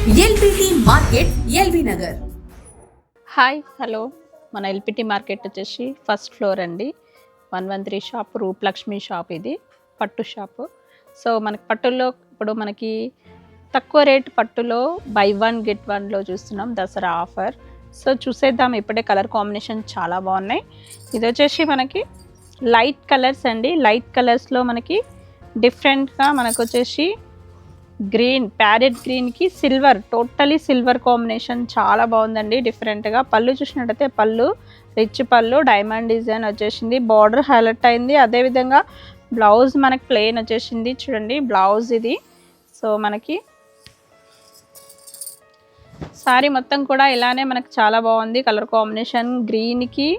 LPT market LB Nagar. Hi hello, మన LPT market వచ్చేసి first floor అండి. 113 షాప్, రూపలక్ష్మి షాప్. ఇది పట్టు షాపు. సో మనకి పట్టుల్లో ఇప్పుడు మనకి తక్కువ రేట్ పట్టులో బై 1 గెట్ 1లో చూస్తున్నాం, దసరా ఆఫర్. సో చూసేద్దాం. ఇప్పుడే కలర్ కాంబినేషన్ చాలా బాగున్నాయి. ఇది వచ్చేసి మనకి లైట్ కలర్స్ అండి. లైట్ కలర్స్లో మనకి డిఫరెంట్గా మనకు వచ్చేసి గ్రీన్, ప్యారెట్ గ్రీన్కి సిల్వర్, టోటలీ సిల్వర్ కాంబినేషన్ చాలా బాగుందండి డిఫరెంట్గా. పళ్ళు చూసినట్టయితే పళ్ళు రిచ్ పళ్ళు, డైమండ్ డిజైన్ వచ్చేసింది, బార్డర్ హైలైట్ అయింది. అదేవిధంగా బ్లౌజ్ మనకి ప్లెయిన్ వచ్చేసింది. చూడండి బ్లౌజ్ ఇది. సో మనకి సారీ మొత్తం కూడా ఇలానే మనకు చాలా బాగుంది. కలర్ కాంబినేషన్ గ్రీన్కి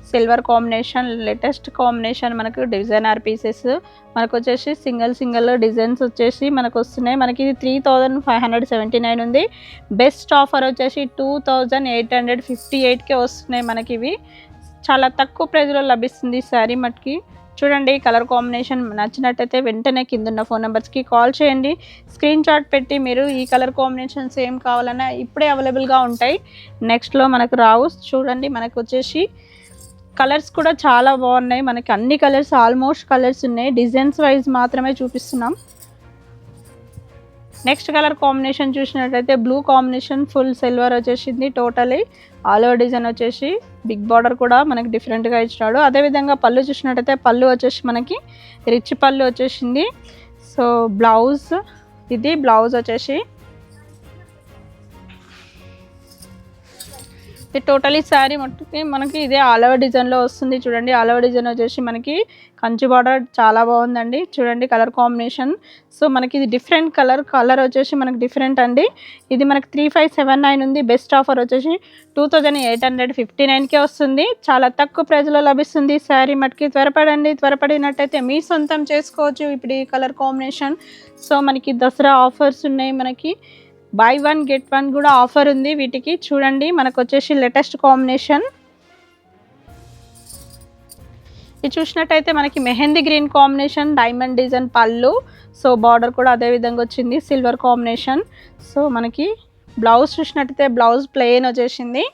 సిల్వర్ కాంబినేషన్, లేటెస్ట్ కాంబినేషన్. మనకు డిజైనర్ పీసెస్ మనకు వచ్చేసి సింగిల్ డిజైన్స్ వచ్చేసి మనకు వస్తున్నాయి. మనకి ఇది 3579 ఉంది. బెస్ట్ ఆఫర్ వచ్చేసి 2858కే వస్తున్నాయి. మనకి ఇవి చాలా తక్కువ ప్రైస్లో లభిస్తుంది ఈ శారీ మటుకి. చూడండి కలర్ కాంబినేషన్ నచ్చినట్టయితే వెంటనే కింద ఫోన్ నెంబర్స్కి కాల్ చేయండి. స్క్రీన్ షాట్ పెట్టి మీరు ఈ కలర్ కాంబినేషన్స్ ఏం కావాలన్నా ఇప్పుడే అవైలబుల్గా ఉంటాయి, నెక్స్ట్లో మనకు రావు. చూడండి మనకు వచ్చేసి కలర్స్ కూడా చాలా బాగున్నాయి. మనకి అన్ని కలర్స్, ఆల్మోస్ట్ కలర్స్ ఉన్నాయి. డిజైన్స్ వైజ్ మాత్రమే చూపిస్తున్నాం. నెక్స్ట్ కలర్ కాంబినేషన్ చూసినట్టయితే బ్లూ కాంబినేషన్, ఫుల్ సిల్వర్ వచ్చేసింది. టోటలీ ఆల్ ఓవర్ డిజైన్ వచ్చేసి బిగ్ బార్డర్ కూడా మనకి డిఫరెంట్గా ఇచ్చినాడు. అదేవిధంగా పళ్ళు చూసినట్టయితే పళ్ళు వచ్చేసి మనకి రిచ్ పళ్ళు వచ్చేసింది. సో బ్లౌజ్ ఇది, బ్లౌజ్ వచ్చేసి ఇది టోటలీ శారీ మట్టుకి మనకి ఇదే ఆల్ ఓవర్ డిజైన్లో వస్తుంది. చూడండి ఆల్ ఓవర్ డిజైన్ వచ్చేసి మనకి కంచి బార్డర్ చాలా బాగుందండి. చూడండి కలర్ కాంబినేషన్. సో మనకి ఇది డిఫరెంట్ కలర్ వచ్చేసి మనకి డిఫరెంట్ అండి. ఇది మనకి 3579 ఉంది. బెస్ట్ ఆఫర్ వచ్చేసి 2859కే వస్తుంది. చాలా తక్కువ ప్రైస్లో లభిస్తుంది శారీ మట్టుకి. త్వరపడినట్టయితే మీ సొంతం చేసుకోవచ్చు ఇప్పుడు ఈ కలర్ కాంబినేషన్. సో మనకి దసరా ఆఫర్స్ ఉన్నాయి. మనకి బై 1 గెట్ 1 కూడా ఆఫర్ ఉంది వీటికి. చూడండి మనకు వచ్చేసి లేటెస్ట్ కాంబినేషన్. ఇది చూసినట్టయితే మనకి mehndi green combination, diamond design పళ్ళు. సో బార్డర్ కూడా అదే విధంగా వచ్చింది, సిల్వర్ కాంబినేషన్. సో మనకి బ్లౌజ్ చూసినట్టయితే బ్లౌజ్ ప్లెయిన్ వచ్చేసింది.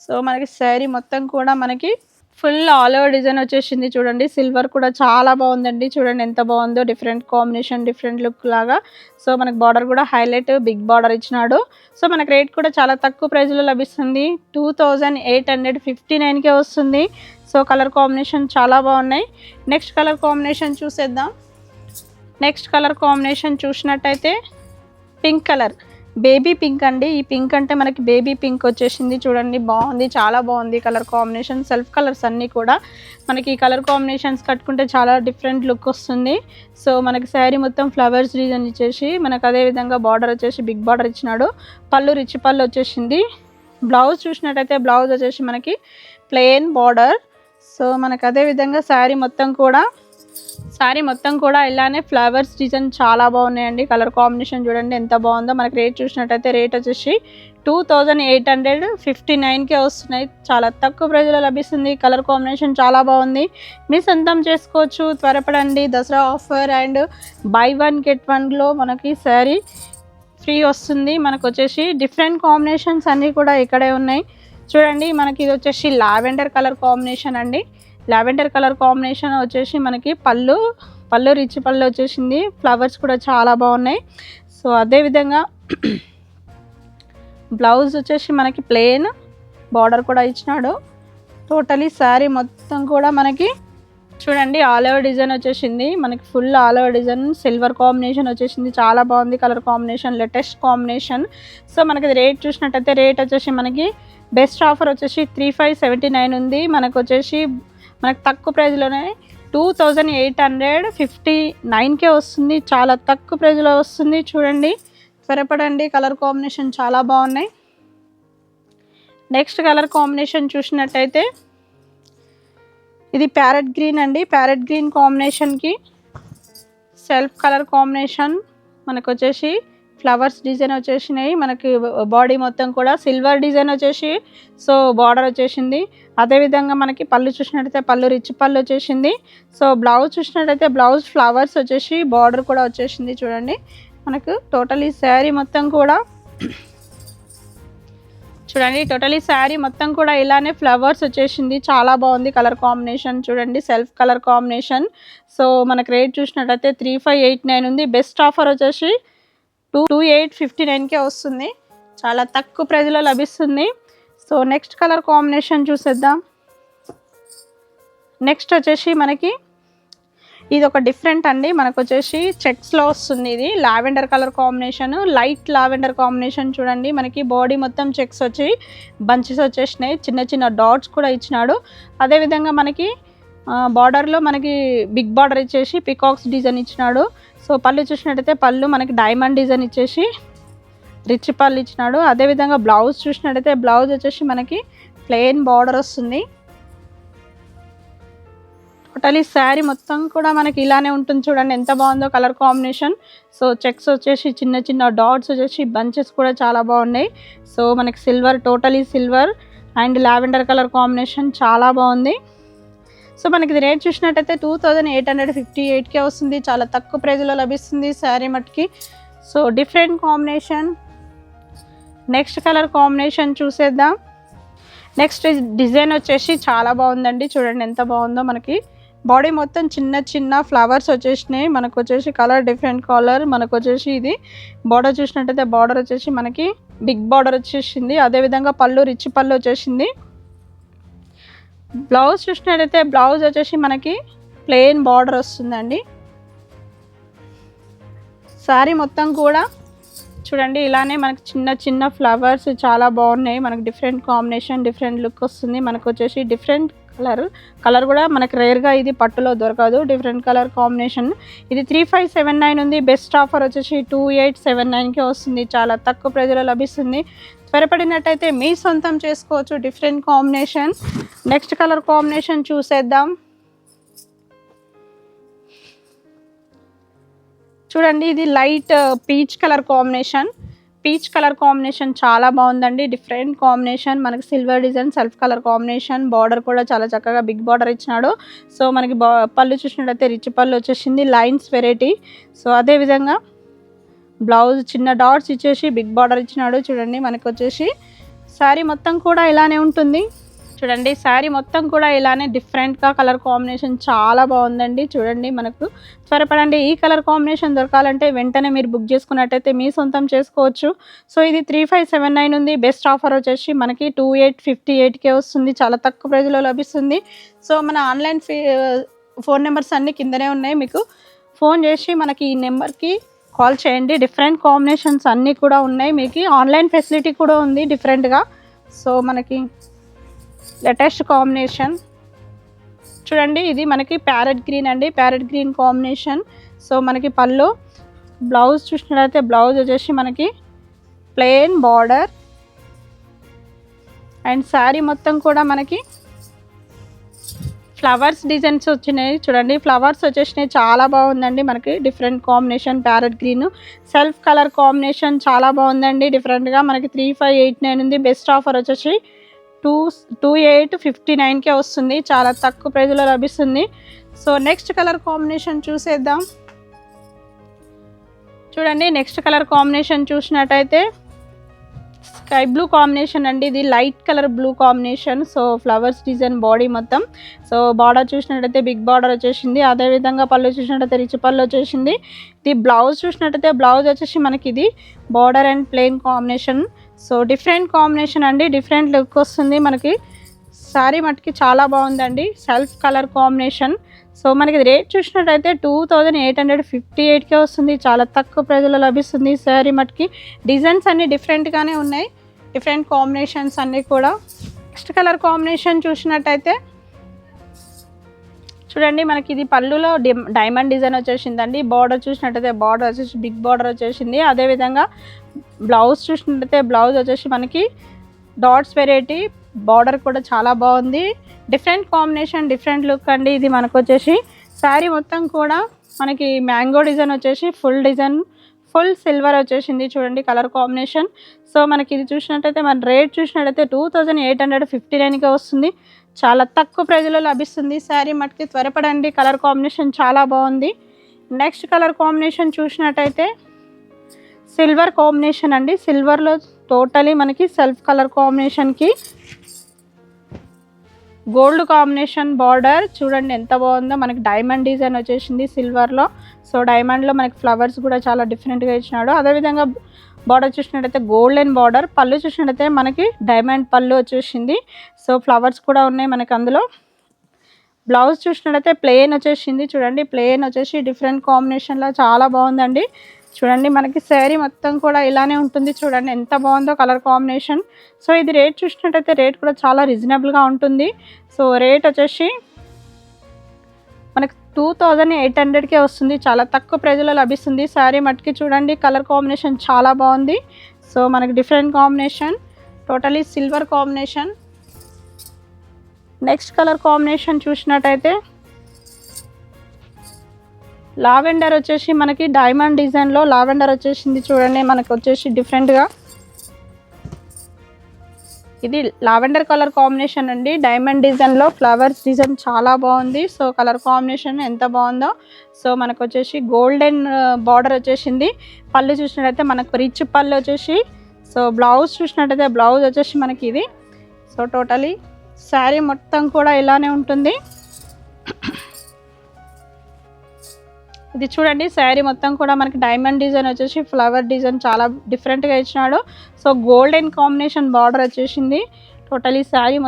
సో మనకి శారీ మొత్తం కూడా మనకి ఫుల్ ఆల్ ఓవర్ డిజైన్ వచ్చేసింది. చూడండి సిల్వర్ కూడా చాలా బాగుందండి. చూడండి ఎంత బాగుందో, డిఫరెంట్ కాంబినేషన్, డిఫరెంట్ లుక్ లాగా. సో మనకి బార్డర్ కూడా హైలైట్ బిగ్ బార్డర్ ఇచ్చినాడు. సో మనకి రేట్ కూడా చాలా తక్కువ ప్రైస్లో లభిస్తుంది. 2859కే వస్తుంది. సో కలర్ కాంబినేషన్ చాలా బాగున్నాయి. నెక్స్ట్ కలర్ కాంబినేషన్ చూసేద్దాం. నెక్స్ట్ కలర్ కాంబినేషన్ చూసినట్టయితే పింక్ కలర్, బేబీ పింక్ అండి. ఈ పింక్ అంటే మనకి బేబీ పింక్ వచ్చేసింది. చూడండి బాగుంది, చాలా బాగుంది కలర్ కాంబినేషన్. సెల్ఫ్ కలర్స్ అన్నీ కూడా మనకి ఈ కలర్ కాంబినేషన్స్ కట్టుకుంటే చాలా డిఫరెంట్ లుక్ వస్తుంది. సో మనకి శారీ మొత్తం ఫ్లవర్స్ డిజైన్ ఇచ్చేసి మనకు అదేవిధంగా బార్డర్ వచ్చేసి బిగ్ బార్డర్ ఇచ్చినాడు. పళ్ళు రిచ్ పళ్ళు వచ్చేసింది. బ్లౌజ్ చూసినట్టయితే బ్లౌజ్ వచ్చేసి మనకి ప్లెయిన్ బార్డర్. సో మనకు అదేవిధంగా శారీ మొత్తం కూడా ఇలానే ఫ్లవర్స్ డిజైన్ చాలా బాగున్నాయండి. కలర్ కాంబినేషన్ చూడండి ఎంత బాగుందో. మనకి రేట్ చూసినట్టయితే రేట్ వచ్చేసి 2859కే వస్తున్నాయి. చాలా తక్కువ ప్రైస్లో లభిస్తుంది. కలర్ కాంబినేషన్ చాలా బాగుంది, మీ సొంతం చేసుకోవచ్చు. త్వరపడండి, Dasara offer and buy 1 get 1లో మనకి శారీ ఫ్రీ వస్తుంది. మనకు వచ్చేసి డిఫరెంట్ కాంబినేషన్స్ అన్నీ కూడా ఇక్కడే ఉన్నాయి. చూడండి మనకి ఇది వచ్చేసి లావెండర్ కలర్ కాంబినేషన్ అండి. లావెండర్ కలర్ కాంబినేషన్ వచ్చేసి మనకి పళ్ళు రిచ్ పళ్ళు వచ్చేసింది. ఫ్లవర్స్ కూడా చాలా బాగున్నాయి. సో అదేవిధంగా బ్లౌజ్ వచ్చేసి మనకి ప్లెయిన్, బార్డర్ కూడా ఇచ్చినాడు. టోటలీ శారీ మొత్తం కూడా మనకి చూడండి ఆల్ ఓవర్ డిజైన్ వచ్చేసింది. మనకి full all over design, silver combination వచ్చేసింది. చాలా బాగుంది colour combination, latest combination. So మనకి రేట్ చూసినట్టయితే రేట్ వచ్చేసి మనకి బెస్ట్ ఆఫర్ వచ్చేసి 3579 ఉంది. మనకు వచ్చేసి మనకు తక్కువ ప్రైస్లోనే 2859కే వస్తుంది. చాలా తక్కువ ప్రైస్లో వస్తుంది. చూడండి త్వరపడండి, కలర్ కాంబినేషన్ చాలా బాగున్నాయి. నెక్స్ట్ కలర్ కాంబినేషన్ చూసినట్టయితే ఇది ప్యారెట్ గ్రీన్ అండి. ప్యారెట్ గ్రీన్ కాంబినేషన్కి సెల్ఫ్ కలర్ కాంబినేషన్ మనకు వచ్చేసి ఫ్లవర్స్ డిజైన్ వచ్చేసినాయి. మనకి బాడీ మొత్తం కూడా సిల్వర్ డిజైన్ వచ్చేసి సో బార్డర్ వచ్చేసింది. అదేవిధంగా మనకి పళ్ళు చూసినట్టయితే పళ్ళు రిచ్ పళ్ళు వచ్చేసింది. సో బ్లౌజ్ చూసినట్టయితే బ్లౌజ్ ఫ్లవర్స్ వచ్చేసి బార్డర్ కూడా వచ్చేసింది. చూడండి మనకు టోటల్ ఈ శారీ మొత్తం కూడా చూడండి టోటలీ శారీ మొత్తం కూడా ఇలానే ఫ్లవర్స్ వచ్చేసింది, చాలా బాగుంది కలర్ కాంబినేషన్. చూడండి సెల్ఫ్ కలర్ కాంబినేషన్. సో మనకు రేట్ చూసినట్టయితే 3589 ఉంది. బెస్ట్ ఆఫర్ వచ్చేసి 2859కే వస్తుంది, చాలా తక్కువ ప్రైస్లో లభిస్తుంది. సో నెక్స్ట్ కలర్ కాంబినేషన్ చూసేద్దాం. నెక్స్ట్ వచ్చేసి మనకి ఇది ఒక డిఫరెంట్ అండి, మనకు వచ్చేసి చెక్స్లో వస్తుంది. ఇది lavender colour combination, light lavender combination. చూడండి మనకి బాడీ మొత్తం చెక్స్ వచ్చి బంచెస్ వచ్చేసినాయి, చిన్న చిన్న డాట్స్ కూడా ఇచ్చినాడు. అదేవిధంగా మనకి బార్డర్లో మనకి బిగ్ బార్డర్ ఇచ్చేసి పికాక్స్ డిజైన్ ఇచ్చినాడు. సో పళ్ళు చూసినట్టయితే పళ్ళు మనకి డైమండ్ డిజైన్ ఇచ్చేసి రిచ్ పళ్ళు ఇచ్చినాడు. అదేవిధంగా బ్లౌజ్ చూసినట్టయితే బ్లౌజ్ వచ్చేసి మనకి ప్లెయిన్ బార్డర్ వస్తుంది. టోటలీ శారీ మొత్తం కూడా మనకి ఇలానే ఉంటుంది. చూడండి ఎంత బాగుందో కలర్ కాంబినేషన్. సో చెక్స్ వచ్చేసి చిన్న చిన్న డాట్స్ వచ్చేసి బంచెస్ కూడా చాలా బాగున్నాయి. సో మనకి silver, totally silver and lavender colour combination చాలా బాగుంది. సో మనకి ఇది రేట్ చూసినట్టయితే 2858కే వస్తుంది, చాలా తక్కువ ప్రైజ్లో లభిస్తుంది శారీ మట్టుకి. So different combination. Next colour combination చూసేద్దాం. నెక్స్ట్ డిజైన్ వచ్చేసి చాలా బాగుందండి, చూడండి ఎంత బాగుందో. మనకి బాడీ మొత్తం చిన్న చిన్న ఫ్లవర్స్ వచ్చేసినాయి. మనకు వచ్చేసి కలర్ డిఫరెంట్ కలర్. మనకు వచ్చేసి ఇది బార్డర్ చూసినట్టయితే బార్డర్ వచ్చేసి మనకి బిగ్ బార్డర్ వచ్చేసింది. అదేవిధంగా పళ్ళు రిచ్ పళ్ళు వచ్చేసింది. బ్లౌజ్ చూసినట్టయితే బ్లౌజ్ వచ్చేసి మనకి ప్లెయిన్ బార్డర్ వస్తుందండి. శారీ మొత్తం కూడా చూడండి ఇలానే మనకి చిన్న చిన్న ఫ్లవర్స్ చాలా బాగున్నాయి. మనకి డిఫరెంట్ కాంబినేషన్, డిఫరెంట్ లుక్ వస్తుంది. మనకు వచ్చేసి డిఫరెంట్ కలర్ కూడా మనకి రేర్గా ఇది పట్టులో దొరకదు, డిఫరెంట్ కలర్ కాంబినేషన్. ఇది 3579 ఉంది. బెస్ట్ ఆఫర్ వచ్చేసి 2879కే వస్తుంది, చాలా తక్కువ ప్రైజ్లో లభిస్తుంది. త్వరపడినట్టయితే మీ సొంతం చేసుకోవచ్చు. Different combination. Next colour combination చూసేద్దాం. చూడండి ఇది light peach colour combination. Peach colour combination చాలా బాగుందండి, డిఫరెంట్ కాంబినేషన్. మనకి silver design, self colour combination. Border కూడా చాలా చక్కగా బిగ్ బార్డర్ ఇచ్చినాడు. సో మనకి పళ్ళు చూసినట్టయితే రిచ్ పళ్ళు వచ్చేసింది, లైన్స్ వెరైటీ. సో అదేవిధంగా బ్లౌజ్ చిన్న డాట్స్ ఇచ్చేసి బిగ్ బార్డర్ ఇచ్చినాడు. చూడండి మనకి వచ్చేసి శారీ మొత్తం కూడా ఇలానే ఉంటుంది. చూడండి శారీ మొత్తం కూడా ఇలానే డిఫరెంట్గా కలర్ కాంబినేషన్ చాలా బాగుందండి. చూడండి మనకు త్వరపడండి, ఈ కలర్ కాంబినేషన్ దొరకాలంటే వెంటనే మీరు బుక్ చేసుకున్నట్టయితే మీ సొంతం చేసుకోవచ్చు. సో ఇది 3579 ఉంది. బెస్ట్ ఆఫర్ వచ్చేసి మనకి 2858కే వస్తుంది, చాలా తక్కువ ప్రైజ్లో లభిస్తుంది. సో మన ఆన్లైన్ ఫోన్ నెంబర్స్ అన్నీ కిందనే ఉన్నాయి, మీకు ఫోన్ చేసి మనకి ఈ నెంబర్కి కాల్ చేయండి. డిఫరెంట్ కాంబినేషన్స్ అన్నీ కూడా ఉన్నాయి, మీకు ఆన్లైన్ ఫెసిలిటీ కూడా ఉంది డిఫరెంట్గా. సో మనకి లేటెస్ట్ కాంబినేషన్ చూడండి, ఇది మనకి ప్యారెట్ గ్రీన్ అండి, ప్యారెట్ గ్రీన్ కాంబినేషన్. సో మనకి పళ్ళు, బ్లౌజ్ చూసినట్లయితే బ్లౌజ్ వచ్చేసి మనకి ప్లెయిన్ బార్డర్ అండ్ శారీ మొత్తం కూడా మనకి ఫ్లవర్స్ డిజైన్స్ వచ్చినాయి. చూడండి ఫ్లవర్స్ వచ్చేసినాయి, చాలా బాగుందండి. మనకి different combination, parrot green self colour combination చాలా బాగుందండి డిఫరెంట్గా. మనకి 3589 ఉంది. బెస్ట్ ఆఫర్ వచ్చేసి 2859కే వస్తుంది, చాలా తక్కువ ప్రైజ్లో లభిస్తుంది. సో నెక్స్ట్ కలర్ కాంబినేషన్ చూసేద్దాం. చూడండి నెక్స్ట్ కలర్ కాంబినేషన్ చూసినట్టయితే స్కై బ్లూ కాంబినేషన్ అండి, ఇది light colour blue combination. So flowers design body మొత్తం. సో బార్డర్ చూసినట్టయితే బిగ్ బార్డర్ వచ్చేసింది. అదేవిధంగా పళ్ళు చూసినట్టయితే రిచ్ పళ్ళు వచ్చేసింది. ఇది బ్లౌజ్ చూసినట్టయితే బ్లౌజ్ వచ్చేసి మనకి ఇది border and plain combination. So different combination అండి, డిఫరెంట్ లుక్ వస్తుంది. మనకి శారీ మట్టుకి చాలా బాగుందండి, సెల్ఫ్ కలర్ కాంబినేషన్. సో మనకి రేట్ చూసినట్టయితే 2858కే వస్తుంది, చాలా తక్కువ ప్రైజ్లో లభిస్తుంది శారీ మట్టుకి. డిజైన్స్ అన్నీ డిఫరెంట్గానే ఉన్నాయి, డిఫరెంట్ కాంబినేషన్స్ అన్నీ కూడా. నెక్స్ట్ కలర్ కాంబినేషన్ చూసినట్టయితే చూడండి మనకి ఇది పళ్ళులో డైమండ్ డిజైన్ వచ్చేసిందండి. బార్డర్ చూసినట్టయితే బార్డర్ వచ్చేసి బిగ్ బార్డర్ వచ్చేసింది. అదేవిధంగా బ్లౌజ్ చూసినట్టయితే బ్లౌజ్ వచ్చేసి మనకి డాట్స్ వెరైటీ, బార్డర్ కూడా చాలా బాగుంది. డిఫరెంట్ కాంబినేషన్, డిఫరెంట్ లుక్ అండి. ఇది మనకు వచ్చేసి శారీ మొత్తం కూడా మనకి మ్యాంగో డిజైన్ వచ్చేసి ఫుల్ డిజైన్, ఫుల్ సిల్వర్ వచ్చేసింది. చూడండి కలర్ కాంబినేషన్. సో మనకి ఇది చూసినట్టయితే మన రేట్ చూసినట్టయితే 2859కే వస్తుంది, చాలా తక్కువ ప్రైజ్లో లభిస్తుంది శారీ మట్టుకి. త్వరపడండి, కలర్ కాంబినేషన్ చాలా బాగుంది. నెక్స్ట్ కలర్ కాంబినేషన్ చూసినట్టయితే సిల్వర్ కాంబినేషన్ అండి. సిల్వర్లో టోటలీ మనకి సెల్ఫ్ కలర్ కాంబినేషన్కి గోల్డ్ కాంబినేషన్ బార్డర్ చూడండి ఎంత బాగుందో. మనకి డైమండ్ డిజైన్ వచ్చేసింది సిల్వర్లో. సో డైమండ్లో మనకి ఫ్లవర్స్ కూడా చాలా డిఫరెంట్గా ఇచ్చినాడు. అదేవిధంగా బార్డర్ చూసినట్టయితే గోల్డెన్ బార్డర్, పళ్ళు చూసినట్టయితే మనకి డైమండ్ పళ్ళు వచ్చేసింది. సో ఫ్లవర్స్ కూడా ఉన్నాయి మనకి అందులో. బ్లౌజ్ చూసినట్టయితే ప్లెయిన్ వచ్చేసింది. చూడండి ప్లెయిన్ వచ్చేసి డిఫరెంట్ కాంబినేషన్లో చాలా బాగుందండి. చూడండి మనకి శారీ మొత్తం కూడా ఇలానే ఉంటుంది. చూడండి ఎంత బాగుందో కలర్ కాంబినేషన్. సో ఇది రేట్ చూసినట్టయితే రేట్ కూడా చాలా రీజనబుల్గా ఉంటుంది. సో రేట్ వచ్చేసి మనకి 2800కే వస్తుంది. చాలా తక్కువ ప్రైజ్లో లభిస్తుంది. శారీ మట్టుకి చూడండి కలర్ కాంబినేషన్ చాలా బాగుంది. సో మనకి different combination, totally silver combination. Next colour combination చూసినట్టయితే లావెండర్ వచ్చేసి మనకి డైమండ్ డిజైన్లో లావెండర్ వచ్చేసింది. చూడండి మనకు వచ్చేసి డిఫరెంట్గా ఇది లావెండర్ కలర్ కాంబినేషన్ అండి. డైమండ్ డిజైన్లో ఫ్లవర్స్ డిజైన్ చాలా బాగుంది. సో కలర్ కాంబినేషన్ ఎంత బాగుందో. సో మనకు వచ్చేసి గోల్డెన్ బార్డర్ వచ్చేసింది. పళ్ళు చూసినట్టయితే మనకు రిచ్ పళ్ళు వచ్చేసి. సో బ్లౌజ్ చూసినట్టయితే బ్లౌజ్ వచ్చేసి మనకి ఇది. సో టోటలీ శారీ మొత్తం కూడా ఇలానే ఉంటుంది. ఇది చూడండి శారీ మొత్తం కూడా మనకి డైమండ్ డిజైన్ వచ్చేసి ఫ్లవర్ డిజైన్ చాలా డిఫరెంట్గా ఇచ్చినాడు. సో గోల్డెన్ కాంబినేషన్ బార్డర్ వచ్చేసింది. టోటలీ శారీ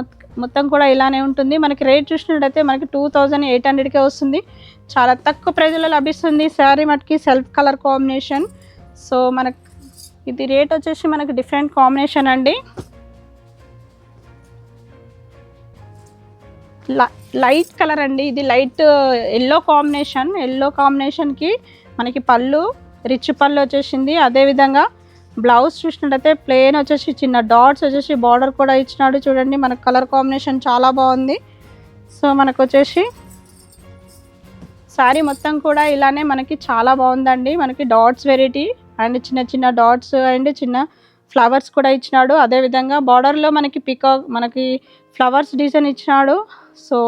మొత్తం కూడా ఇలానే ఉంటుంది. మనకి రేట్ చూసినట్టయితే మనకి 2800కే వస్తుంది. చాలా తక్కువ ప్రైజ్లో లభిస్తుంది. శారీ మటుకి సెల్ఫ్ కలర్ కాంబినేషన్. సో మనకి ఇది రేట్ వచ్చేసి మనకి డిఫరెంట్ కాంబినేషన్ అండి. లైట్ కలర్ అండి. ఇది లైట్ ఎల్లో కాంబినేషన్. ఎల్లో కాంబినేషన్కి మనకి పళ్ళు రిచ్ పళ్ళు వచ్చేసింది. అదేవిధంగా బ్లౌజ్ చూసినట్టయితే ప్లెయిన్ వచ్చేసి చిన్న డాట్స్ వచ్చేసి బార్డర్ కూడా ఇచ్చినాడు. చూడండి మనకు కలర్ కాంబినేషన్ చాలా బాగుంది. సో మనకు వచ్చేసి శారీ మొత్తం కూడా ఇలానే మనకి చాలా బాగుందండి. మనకి డాట్స్ వెరైటీ అండ్ చిన్న చిన్న డాట్స్ అండ్ చిన్న ఫ్లవర్స్ కూడా ఇచ్చినాడు. అదేవిధంగా బార్డర్లో మనకి మనకి ఫ్లవర్స్ డిజైన్ ఇచ్చినాడు. సో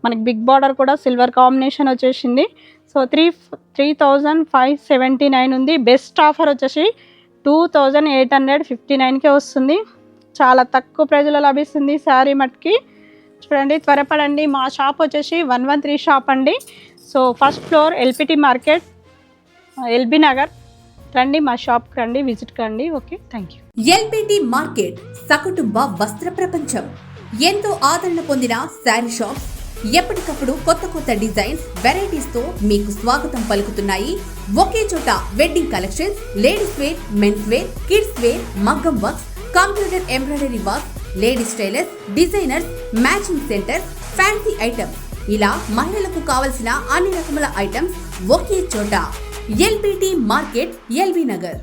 మనకి బిగ్ బార్డర్ కూడా సిల్వర్ కాంబినేషన్ వచ్చేసింది. సో 3579 ఉంది. బెస్ట్ ఆఫర్ వచ్చేసి 2859కే వస్తుంది. చాలా తక్కువ ప్రైజ్లో లభిస్తుంది శారీ మట్కి. చూడండి త్వరపడండి. మా షాప్ వచ్చేసి 113 షాప్ అండి. So first floor LPT market LB Nagar. రండి మా షాప్కి రండి, విజిట్ కండి. Okay thank you. LPT market సకుటుంబ వస్త్ర ప్రపంచం. ఎంతో ఆదరణ పొందిన శారీ షాప్ ఎప్పటికప్పుడు కొత్త కొత్త డిజైన్స్ వెరైటీస్ తో మీకు స్వాగతం పలుకుతున్నాయి. ఒకే చోట wedding collections, ladies wear, men's wear, kids wear, మగ్గం works, computer embroidery work, ladies tailors, designers, matching centre, fancy items, ఇలా మహిళలకు కావలసిన అన్ని రకముల ఐటమ్స్ ఒకే చోట. LPT market LB Nagar.